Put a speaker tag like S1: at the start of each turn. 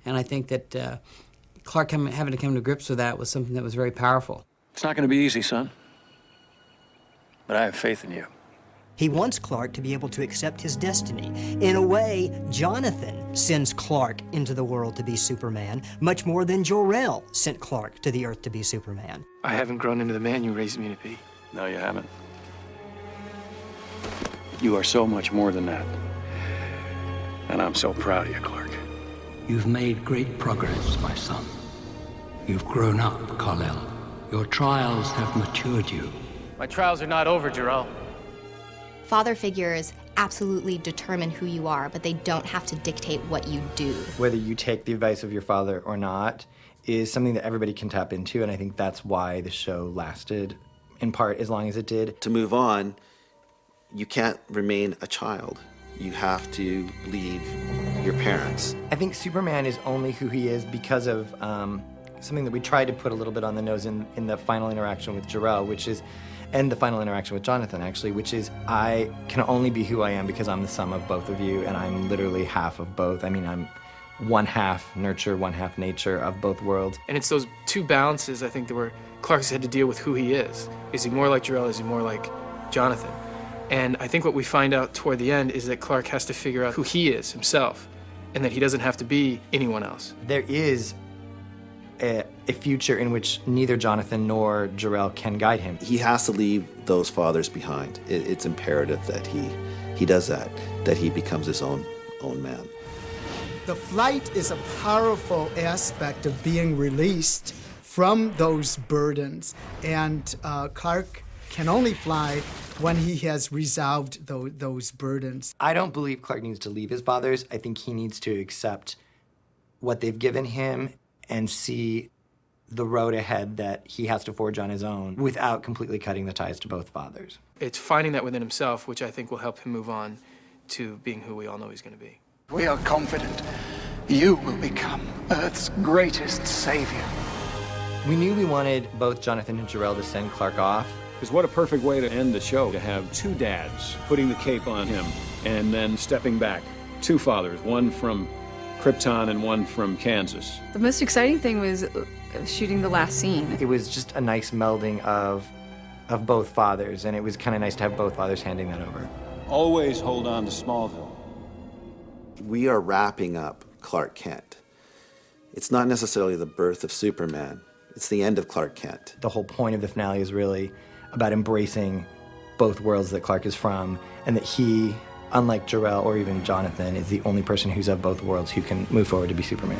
S1: And I think that Clark having to come to grips with that was something that was very powerful.
S2: It's not going to be easy, son. But I have faith in you.
S3: He wants Clark to be able to accept his destiny. In a way, Jonathan sends Clark into the world to be Superman, much more than Jor-El sent Clark to the Earth to be Superman.
S4: I haven't grown into the man you raised me to be.
S2: No, you haven't. You are so much more than that. And I'm so proud of you, Clark.
S5: You've made great progress, my son. You've grown up, Kal-El. Your trials have matured you.
S4: My trials are not over, Jor-El.
S6: Father figures absolutely determine who you are, but they don't have to dictate what you do.
S7: Whether you take the advice of your father or not is something that everybody can tap into, and I think that's why the show lasted, in part, as long as it did.
S8: To move on, you can't remain a child. You have to leave your parents.
S7: I think Superman is only who he is because of something that we tried to put a little bit on the nose in the final interaction with Jor-El, which is, and the final interaction with Jonathan, actually, which is, I can only be who I am because I'm the sum of both of you, and I'm literally half of both. I mean, I'm one half nurture, one half nature of both worlds.
S4: And it's those two balances, I think, that where Clark's had to deal with who he is. Is he more like Jor-El? Is he more like Jonathan? And I think what we find out toward the end is that Clark has to figure out who he is himself, and that he doesn't have to be anyone else.
S7: There is a future in which neither Jonathan nor Jor-El can guide him.
S8: He has to leave those fathers behind. It's imperative that he does that he becomes his own man.
S9: The flight is a powerful aspect of being released from those burdens, and Clark can only fly when he has resolved those burdens.
S7: I don't believe Clark needs to leave his fathers. I think he needs to accept what they've given him and see the road ahead that he has to forge on his own without completely cutting the ties to both fathers.
S4: It's finding that within himself, which I think will help him move on to being who we all know he's going to be.
S10: We are confident you will become Earth's greatest savior.
S7: We knew we wanted both Jonathan and Jor-El to send Clark off.
S2: Because what a perfect way to end the show, to have two dads putting the cape on him and then stepping back. Two fathers, one from Krypton and one from Kansas.
S11: The most exciting thing was shooting the last scene.
S7: It was just a nice melding of both fathers, and it was kind of nice to have both fathers handing that over.
S2: Always hold on to Smallville.
S8: We are wrapping up Clark Kent. It's not necessarily the birth of Superman. It's the end of Clark Kent.
S7: The whole point of the finale is really about embracing both worlds that Clark is from, and that he, unlike Jor-El or even Jonathan, is the only person who's of both worlds who can move forward to be Superman.